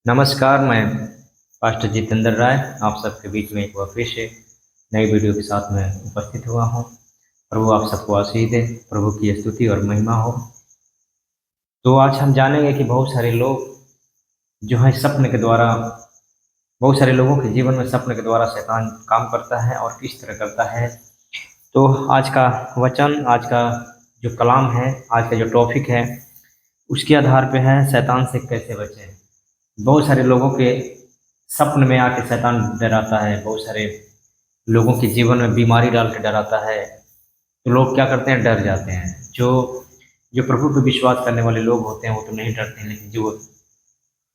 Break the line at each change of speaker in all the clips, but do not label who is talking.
नमस्कार, मैं पास्टर जितेंद्र राय आप सबके बीच में एक बार फिर से नई वीडियो के साथ में उपस्थित हुआ हूँ। प्रभु आप सबको आशीष दे, प्रभु की स्तुति और महिमा हो। तो आज हम जानेंगे कि बहुत सारे लोग जो है सपने के द्वारा, बहुत सारे लोगों के जीवन में सपने के द्वारा शैतान काम करता है और किस तरह करता है। तो आज का वचन, आज का जो कलाम है, आज का जो टॉपिक है, उसके आधार पे है शैतान से कैसे बचें। बहुत सारे लोगों के सपने में आके शैतान डराता है, बहुत सारे लोगों के जीवन में बीमारी डाल के डराता है। तो लोग क्या करते हैं, डर जाते हैं। जो जो प्रभु पे विश्वास करने वाले लोग होते हैं वो तो नहीं डरते हैं, लेकिन जो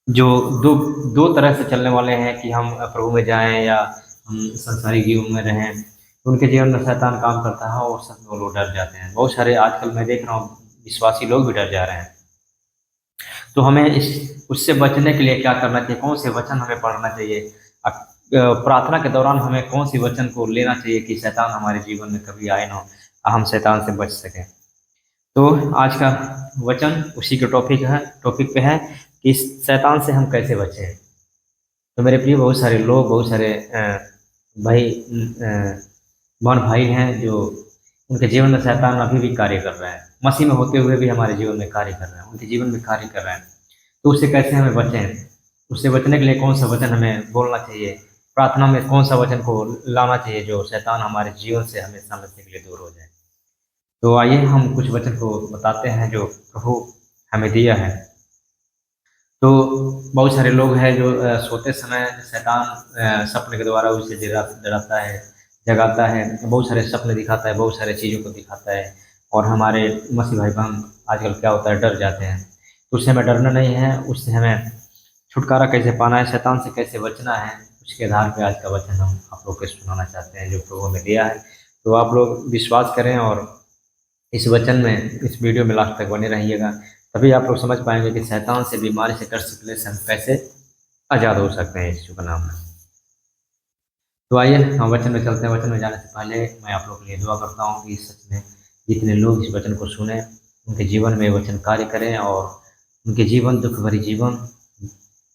जो दो दो तरह से चलने वाले हैं कि हम प्रभु में जाएं या हम संसारिक जीवन में रहें, तो उनके जीवन में शैतान काम करता है और सब वो लोग डर जाते हैं। बहुत सारे आजकल मैं देख रहा हूँ विश्वासी लोग भी डर जा रहे हैं। तो हमें इस उससे बचने के लिए क्या करना चाहिए, कौन से वचन हमें पढ़ना चाहिए, प्रार्थना के दौरान हमें कौन सी वचन को लेना चाहिए कि शैतान हमारे जीवन में कभी आए ना, हम शैतान से बच सकें। तो आज का वचन उसी के टॉपिक पे है कि शैतान से हम कैसे बचें। तो मेरे प्रिय बहुत सारे लोग, बहुत सारे भाई बहन भाई हैं जो उनके जीवन में शैतान अभी भी कार्य कर रहा है, मसीह में होते हुए भी हमारे जीवन में कार्य कर रहा है, उनके जीवन में कार्य कर रहा है। तो उससे कैसे हमें बचें, उससे बचने के लिए कौन सा वचन हमें बोलना चाहिए, प्रार्थना में कौन सा वचन को लाना चाहिए जो शैतान हमारे जीवन से हमेशा हमेशा के लिए दूर हो जाए। तो आइए हम कुछ वचन को बताते हैं जो प्रभु हमें दिया है। तो बहुत सारे लोग हैं जो सोते समय शैतान सपने के द्वारा उसे डराता है, जगाता है, बहुत सारे सपने दिखाता है, बहुत सारे चीज़ों को दिखाता है। और हमारे मसीह भाई बहन आजकल क्या होता है, डर जाते हैं। तो उससे हमें डरना नहीं है, उससे हमें छुटकारा कैसे पाना है, शैतान से कैसे बचना है, उसके आधार पर आज का वचन हम आप लोग को सुनाना चाहते हैं जो प्रभु ने दिया है। तो आप लोग विश्वास करें और इस वचन में, इस वीडियो में लास्ट तक बने रहिएगा, तभी आप लोग समझ पाएंगे कि शैतान से, बीमारी से, डर से हम कैसे आज़ाद हो सकते हैं यीशु के नाम में। तो आइए हम वचन में चलते हैं। वचन में जाने से पहले मैं आप लोगों के लिए दुआ करता हूँ कि सच में जितने लोग इस वचन को सुने उनके जीवन में वचन कार्य करें और उनके जीवन, दुख भरी जीवन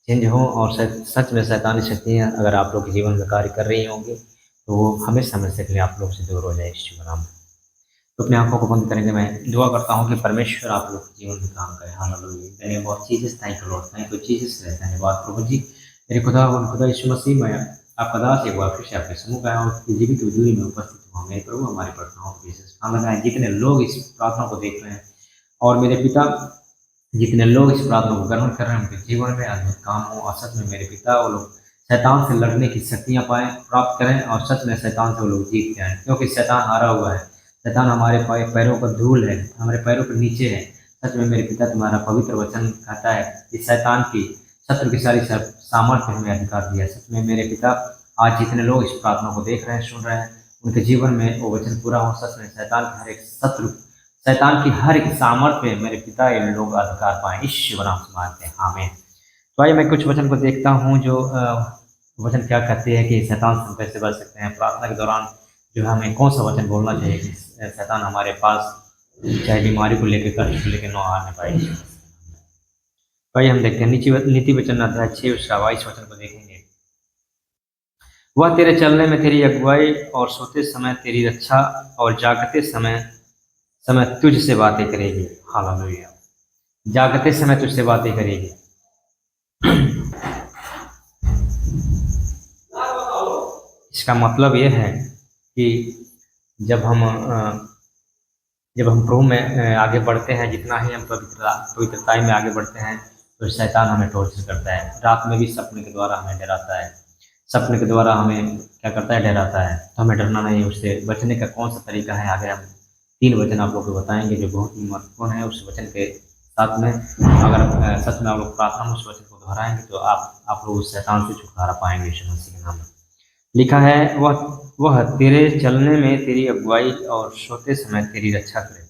चेंज हो। और सच में शैतानी शक्तियाँ अगर आप लोग के जीवन में कार्य कर रही होंगी तो वो हमेशा हमेशा के लिए आप लोग से दूर हो जाए यीशु के नाम में। तो अपनी आंखों को बंद करेंगे। मैं दुआ करता हूँ कि परमेश्वर आप लोग के जीवन में काम करे। हालेलुया, धन्यवाद Jesus, thank you Lord, thank you Jesus, धन्यवाद प्रभु जी। मेरे खुदा और खुदा यीशु मसीह, मैं आपका दास एक बार फिर से आपके समूह आया और जीवित वजूरी में उपस्थित हुआ। मेरे प्रभु हमारी प्रार्थनाओं को विशेष स्थान लगाएं। जितने लोग इस प्रार्थना को देख रहे हैं और मेरे पिता जितने लोग इस प्रार्थना को ग्रहण कर रहे हैं उनके जीवन में अद्भुत काम हो। और सच में मेरे पिता वो लोग शैतान से लड़ने की शक्तियाँ पाएँ, प्राप्त करें और सच में शैतान से वो लोग जीत जाएँ, क्योंकि शैतान हारा हुआ है। शैतान हमारे पैरों पर धूल है, हमारे पैरों के नीचे है। सच में मेरे पिता तुम्हारा पवित्र वचन कहता है कि शैतान की, शत्रु की सारी सामर्थ्य हमें अधिकार दिया। सच में मेरे पिता आज जितने लोग इस प्रार्थना को देख रहे हैं, सुन रहे हैं, उनके जीवन में वो वचन पूरा हो। सच में शैतान की हर एक सामर्थ्य पे मेरे पिता ये लोग अधिकार पाएं, ईश्वर नाम से मांगते हैं, आमीन। तो आइए मैं कुछ वचन को देखता हूँ जो वचन क्या कहते हैं कि शैतान से हम कैसे बच सकते हैं। प्रार्थना के दौरान जो है हमें कौन सा वचन बोलना चाहिए कि शैतान हमारे पास चाहे बीमारी को लेकर, कष्ट को लेकर न आने पाए। तो आइए हम देखते हैं नीति वचन अध्याय 6 उसका 22 वचन को देखेंगे। वह तेरे चलने में तेरी अगुवाई और सोते समय तेरी रक्षा और जागते समय समय तुझसे बातें करेगी। हालेलुया, जागते समय तुझसे बातें करेगी। इसका मतलब यह है कि जब हम प्रभु में आगे बढ़ते हैं, जितना ही हम पवित्रताई में आगे बढ़ते हैं, तो शैतान हमें टॉर्चर करता है। रात में भी सपने के द्वारा हमें डराता है, सपने के द्वारा हमें क्या करता है, डराता है। तो हमें डरना नहीं। उससे बचने का कौन सा तरीका है, आगे हम 3 वचन आप लोग को बताएंगे जो बहुत ही महत्वपूर्ण है। उस वचन के साथ में अगर सच में आप लोग प्रार्थना में उस वचन को दोहराएंगे तो आप लोग उस शैतान से छुटकारा पाएंगे यीशु मसीह के नाम में। लिखा है, वह तेरे चलने में तेरी अगुवाई और सोते समय तेरी रक्षा करे।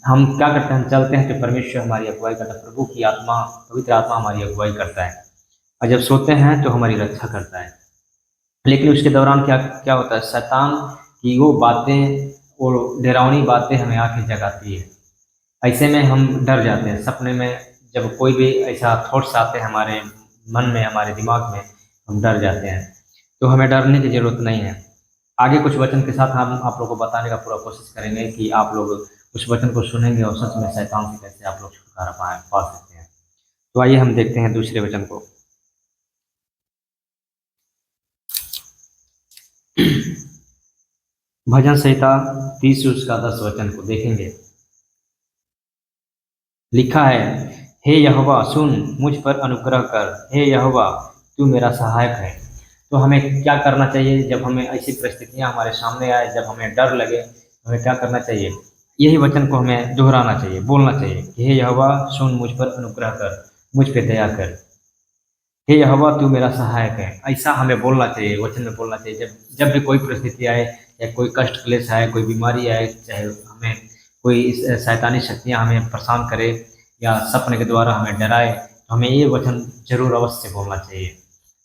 हम क्या करते हैं, हम चलते हैं तो परमेश्वर हमारी अगुवाई करता है, प्रभु की आत्मा, पवित्र आत्मा हमारी अगुवाई करता है। और जब सोते हैं तो हमारी रक्षा करता है। लेकिन उसके दौरान क्या क्या होता है, शैतान की वो बातें और डरावनी बातें हमें आके जगाती है। ऐसे में हम डर जाते हैं। सपने में जब कोई भी ऐसा थॉट्स आते हैं हमारे मन में, हमारे दिमाग में हम डर जाते हैं। तो हमें डरने की ज़रूरत नहीं है। आगे कुछ वचन के साथ हम आप लोगों को बताने का पूरा कोशिश करेंगे कि आप लोग उस वचन को सुनेंगे और सच में शैतान से कैसे आप लोग छुटकारा पा सकते हैं। तो आइए हम देखते हैं दूसरे वचन को। भजन संहिता 30 उसका 10 वचन को देखेंगे। लिखा है, हे यहोवा सुन, मुझ पर अनुग्रह कर, हे यहोवा तू मेरा सहायक है। तो हमें क्या करना चाहिए जब हमें ऐसी परिस्थितियां हमारे सामने आए, जब हमें डर लगे, हमें क्या करना चाहिए? यही वचन को हमें दोहराना चाहिए, बोलना चाहिए कि हे यहोवा सुन, मुझ पर अनुग्रह कर, मुझ पे दया कर, हे यहोवा तू मेरा सहायक है। ऐसा हमें बोलना चाहिए, वचन में बोलना चाहिए। जब जब भी कोई परिस्थिति आए, या कोई कष्ट क्लेश आए, कोई बीमारी आए, चाहे हमें कोई शैतानी शक्तियाँ हमें परेशान करे या सपने के द्वारा हमें डराए, तो हमें ये वचन जरूर अवश्य बोलना चाहिए।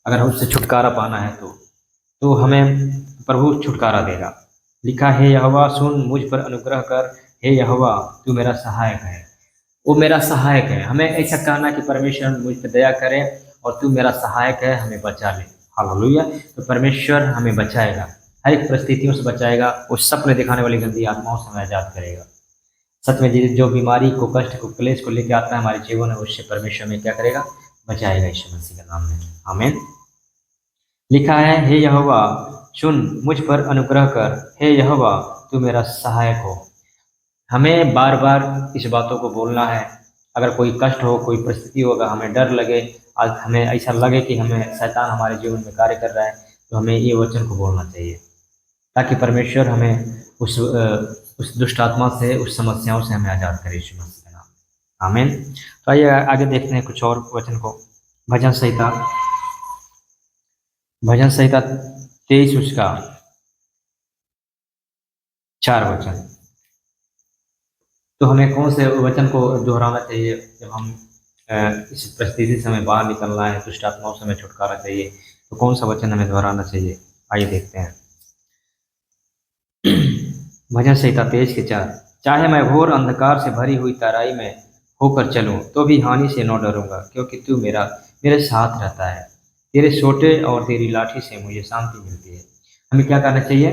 अगर उससे छुटकारा पाना है तो हमें प्रभु छुटकारा देगा। लिखा है, यहोवा सुन, मुझ पर अनुग्रह कर, हे यहोवा तू मेरा सहायक है। वो मेरा सहायक है। हमें ऐसा कहना कि परमेश्वर मुझ पर दया करे और तू मेरा सहायक है, हमें बचा ले। हालेलुया। तो परमेश्वर हमें बचाएगा, हर एक परिस्थितियों से बचाएगा, उस सपने दिखाने वाली गंदी आत्माओं से हमें आजाद करेगा। सच में जो बीमारी को, कष्ट को, क्लेश को लेकर आता है हमारे जीवन में, उससे परमेश्वर में क्या करेगा? बचाएगा, यीशु मसीह के नाम में, आमीन। लिखा है, हे यहोवा सुन, मुझ पर अनुग्रह कर, हे यहोवा तू मेरा सहायक हो। हमें बार बार इस बातों को बोलना है। अगर कोई कष्ट हो, कोई परिस्थिति हो, अगर हमें डर लगे, आज हमें ऐसा लगे कि हमें शैतान हमारे जीवन में कार्य कर रहा है, तो हमें ये वचन को बोलना चाहिए, ताकि परमेश्वर हमें उस दुष्ट आत्मा से, उस समस्याओं से हमें आज़ाद करे, यीशु मसीह के नाम में, आमीन। तो आइए आगे देखते हैं कुछ और वचन को। भजन संहिता 23 उसका 4 वचन। तो हमें कौन से वचन को दोहराना चाहिए जब हम इस परिस्थिति से हमें बाहर निकलना है, दुष्ट आत्माओं से हमें छुटकारा चाहिए, तो कौन सा वचन हमें दोहराना चाहिए? आइए देखते हैं। भजन संहिता 23 के 4। चाहे मैं घोर अंधकार से भरी हुई तराई में होकर चलूं, तो भी हानि से न डरूंगा, क्योंकि तू मेरे साथ रहता है। तेरे सोटे और तेरी लाठी से मुझे शांति मिलती है। हमें क्या करना चाहिए?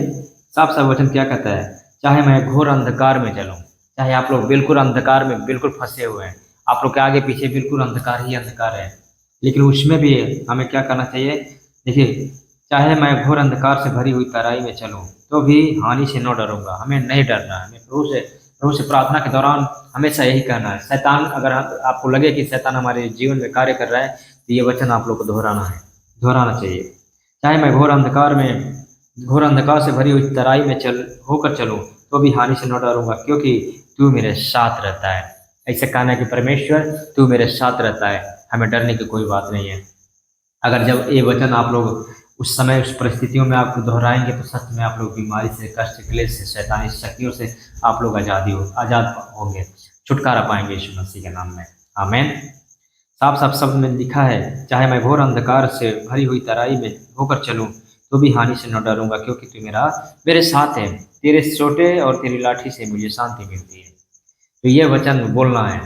साफ साफ वचन क्या कहता है? चाहे मैं घोर अंधकार में चलूं, चाहे आप लोग बिल्कुल अंधकार में बिल्कुल फंसे हुए हैं, आप लोग के आगे पीछे बिल्कुल अंधकार ही अंधकार है, लेकिन उसमें भी हमें क्या करना चाहिए? देखिए, चाहे मैं घोर अंधकार से भरी हुई तराई में चलूं, तो भी हानि से न डरूंगा। हमें नहीं डरना है। हमें प्रभु से प्रार्थना के दौरान हमेशा यही कहना है। शैतान, अगर आपको लगे कि शैतान हमारे जीवन में कार्य कर रहा है, तो ये वचन आप लोग को दोहराना चाहिए। चाहे मैं घोर अंधकार से भरी हुई तराई में होकर चलूं, तो भी हानि से न डरूंगा, क्योंकि तू मेरे साथ रहता है। ऐसे कहना है कि परमेश्वर तू मेरे साथ रहता है, हमें डरने की कोई बात नहीं है। अगर जब ये वचन आप लोग उस समय, उस परिस्थितियों में आप दोहराएंगे, तो सच में आप लोग बीमारी से, कष्ट, क्लेश से, शैतानी शक्तियों से आप लोग आज़ाद होंगे, छुटकारा पाएंगे यीशु मसीह के नाम में, आमीन। साफ साफ शब्द में लिखा है, चाहे मैं घोर अंधकार से भरी हुई तराई में होकर चलूं, तो भी हानि से न डरूंगा, क्योंकि तू मेरे साथ है। तेरे सोटे और तेरी लाठी से मुझे शांति मिलती है। तो ये वचन बोलना है।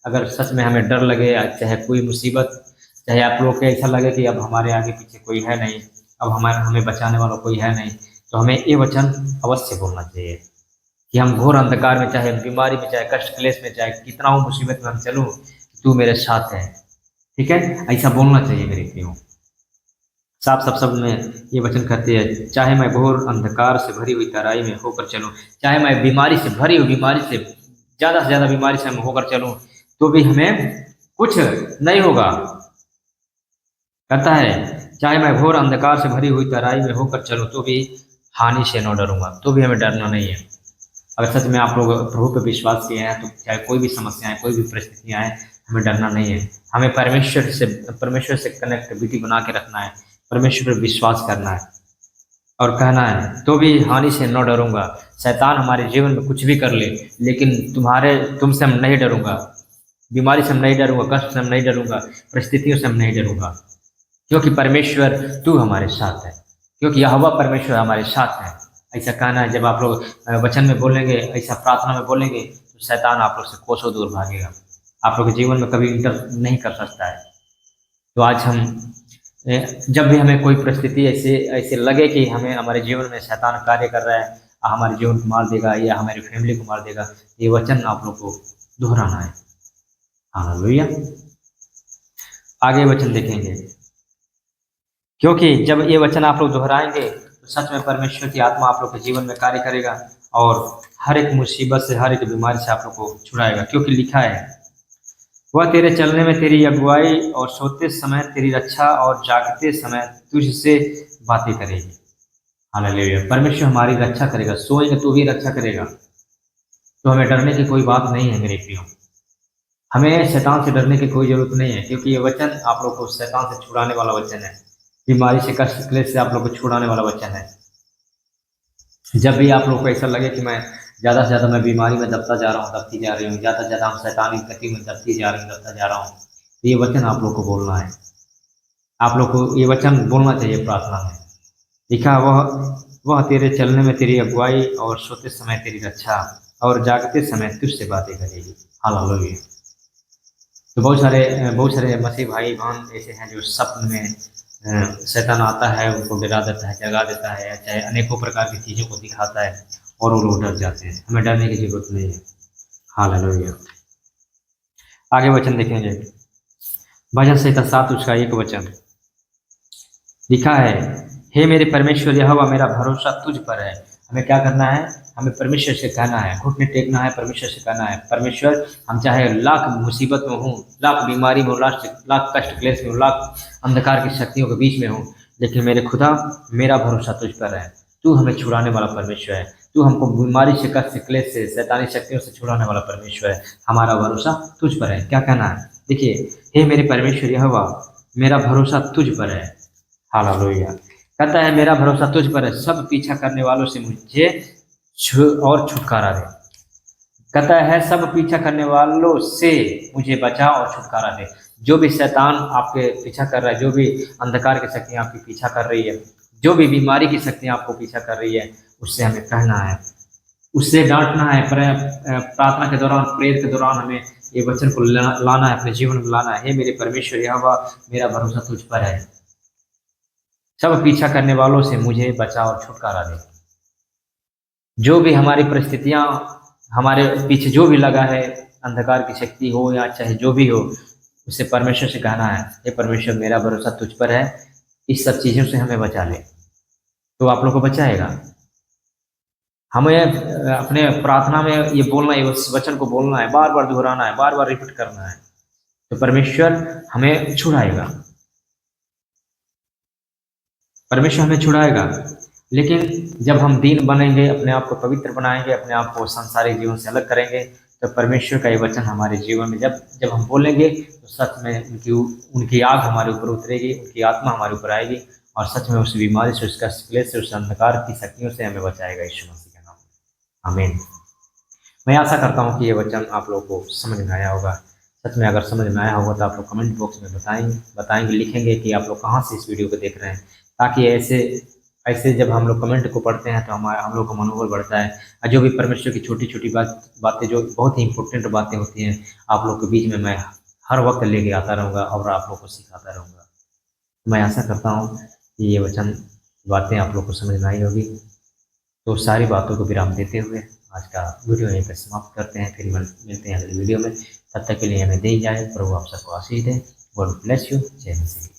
अगर सच में हमें डर लगे, चाहे कोई मुसीबत, चाहे आप लोग को ऐसा लगे कि अब हमारे आगे पीछे कोई है नहीं, अब हमें बचाने वाला कोई है नहीं, तो हमें ये वचन अवश्य बोलना चाहिए कि हम घोर अंधकार में, चाहे बीमारी में, चाहे कष्ट क्लेश में, चाहे कितना हो मुसीबत में हम चलूँ, तू मेरे साथ है। ठीक है, ऐसा बोलना चाहिए मेरे प्रियो। साफ साफ शब्द में ये वचन कहते हैं, चाहे मैं घोर अंधकार से भरी हुई तराई में होकर चलूँ, चाहे मैं बीमारी से भरी हुई, बीमारी से ज़्यादा से ज़्यादा बीमारी से हम होकर चलूँ, तो भी हमें कुछ नहीं होगा। कहता है, चाहे मैं घोर अंधकार से भरी हुई तराई में होकर चलूं, तो भी हानि से न डरूंगा, तो भी हमें डरना नहीं है। अगर सच में आप लोग प्रभु पर विश्वास किए हैं, तो चाहे कोई भी समस्याएं, कोई भी परिस्थितियां आए, हमें डरना नहीं है। हमें परमेश्वर से कनेक्टिविटी बना के रखना है, परमेश्वर पर विश्वास करना है और कहना है, तो भी हानि से न डरूंगा। शैतान हमारे जीवन में कुछ भी कर ले, लेकिन तुमसे हम नहीं डरूंगा। बीमारी से हम नहीं डरूंगा, कष्ट से हम नहीं डरूंगा, परिस्थितियों से हम नहीं डरूंगा, क्योंकि परमेश्वर तू हमारे साथ है, क्योंकि यहोवा परमेश्वर हमारे साथ है। ऐसा कहना है। जब आप लोग वचन में बोलेंगे, ऐसा प्रार्थना में बोलेंगे, तो शैतान आप लोग से कोसों दूर भागेगा, आप लोग के जीवन में कभी इंटर नहीं कर सकता है। तो आज हम जब भी हमें कोई परिस्थिति ऐसे ऐसे लगे कि हमें हमारे जीवन में शैतान कार्य कर रहा है, हमारे जीवन को मार देगा या हमारी फैमिली को मार देगा, ये वचन आप लोग को दोहराना है। हालेलुया। आगे वचन देखेंगे, क्योंकि जब ये वचन आप लोग दोहराएंगे तो सच में परमेश्वर की आत्मा आप लोग के जीवन में कार्य करेगा और हर एक मुसीबत से, हर एक बीमारी से आप लोग को छुड़ाएगा। क्योंकि लिखा है, वह तेरे चलने में तेरी अगुवाई और सोते समय तेरी रक्षा और जागते समय तुझसे बातें करेगी। हालेलुया। परमेश्वर हमारी रक्षा करेगा, सोएंगे तो भी रक्षा करेगा। तो हमें डरने की कोई बात नहीं है मेरे प्रियो, हमें शैतान से डरने की कोई जरूरत नहीं है, क्योंकि ये वचन आप लोग को शैतान से छुड़ाने वाला वचन है, बीमारी से, कष्ट क्लेश से आप लोग को छुड़ाने वाला वचन है। जब भी आप लोग को ऐसा लगे कि मैं ज़्यादा से ज़्यादा मैं बीमारी में दबता जा रहा हूँ, दबती जा रही हूँ, ज़्यादा से ज़्यादा हम शैतानी गति में दबती जा रही हूँ, दबता जा रहा हूँ, तो ये वचन आप लोग को बोलना है। आप लोग को ये वचन बोलना चाहिए प्रार्थना में। लिखा, वह तेरे चलने में तेरी अगुवाई और सोते समय तेरी रक्षा और जागते समय तुझसे बातें करेगी। हालेलुया। तो बहुत सारे मसीह भाई बहन ऐसे हैं जो सपने में शैतान आता है, उनको डरा देता है, जगा देता है, चाहे अनेकों प्रकार की चीज़ों को दिखाता है और वो लोग डर जाते हैं। हमें डरने की जरूरत नहीं है। हालेलुया। आगे वचन देखेंगे, भजन संहिता 7 उसका 1 वचन लिखा है, हे मेरे परमेश्वर यहोवा मेरा भरोसा तुझ पर है। हमें क्या करना है? हमें परमेश्वर से कहना है, घुटने टेकना है, परमेश्वर से कहना है, परमेश्वर हम चाहे लाख मुसीबत में हूँ, लाख बीमारी में हूँ, लाख कष्ट क्लेश में हूँ, लाख अंधकार की शक्तियों के बीच में हूँ, लेकिन मेरे खुदा मेरा भरोसा तुझ पर है। तू हमें छुड़ाने वाला परमेश्वर है, तू हमको बीमारी से, कष्ट क्लेश से, शैतानी शक्तियों से छुड़ाने वाला परमेश्वर है। हमारा भरोसा तुझ पर है। क्या कहना है? देखिए, हे मेरे परमेश्वर यहोवा मेरा भरोसा तुझ पर है। हालेलुया। कहता है मेरा भरोसा तुझ पर है, सब पीछा करने वालों से मुझे और छुटकारा दे। कहता है सब पीछा करने वालों से मुझे बचा और छुटकारा दे। जो भी शैतान आपके पीछा कर रहा है, जो भी अंधकार की शक्तियाँ आपकी पीछा कर रही है, जो भी बीमारी की शक्तियाँ आपको पीछा कर रही है, उससे हमें कहना है, उससे डांटना है। प्रार्थना के दौरान, प्रेयर के दौरान हमें ये वचन को लाना है, अपने जीवन में लाना है। हे मेरे परमेश्वर यहोवा मेरा भरोसा तुझ पर है, सब पीछा करने वालों से मुझे बचा और छुटकारा दे। जो भी हमारी परिस्थितियां, हमारे पीछे जो भी लगा है, अंधकार की शक्ति हो या चाहे जो भी हो, उसे परमेश्वर से कहना है, ये परमेश्वर मेरा भरोसा तुझ पर है, इस सब चीज़ों से हमें बचा ले। तो आप लोग को बचाएगा। हमें अपने प्रार्थना में ये बोलना है, उस वचन को बोलना है, बार बार दोहराना है, बार बार रिपीट करना है, तो परमेश्वर हमें छुड़ाएगा, परमेश्वर हमें छुड़ाएगा। लेकिन जब हम दीन बनेंगे, अपने आप को पवित्र बनाएंगे, अपने आप को सांसारिक जीवन से अलग करेंगे, तो परमेश्वर का ये वचन हमारे जीवन में जब हम बोलेंगे तो सच में उनकी आग हमारे ऊपर उतरेगी, उनकी आत्मा हमारे ऊपर आएगी और सच में उस बीमारी से, उसका क्लेश से, उस अंधकार की शक्तियों से हमें बचाएगा यीशु मसीह के नाम में। आमीन। मैं आशा करता हूँ कि ये वचन आप लोगों को समझ में आया होगा। सच में अगर समझ में आया होगा तो आप लोग कमेंट बॉक्स में बताएंगे, लिखेंगे कि आप लोग कहाँ से इस वीडियो को देख रहे हैं, ताकि ऐसे ऐसे जब हम लोग कमेंट को पढ़ते हैं तो हम लोग का मनोबल बढ़ता है। और जो भी परमेश्वर की छोटी छोटी बातें जो बहुत ही इंपॉर्टेंट बातें होती हैं, आप लोग के बीच में मैं हर वक्त लेके आता रहूँगा और आप लोग को सिखाता रहूँगा। मैं आशा करता हूँ कि ये वचन बातें आप लोग को समझ में आई होगी। तो सारी बातों को विराम देते हुए आज का वीडियो यहीं पर समाप्त करते हैं, फिर मिलते हैं अगले वीडियो में। तब तक के लिए हमें दे जाए। प्रभु आप सबको आशीष दे। God bless you. जय मसीह।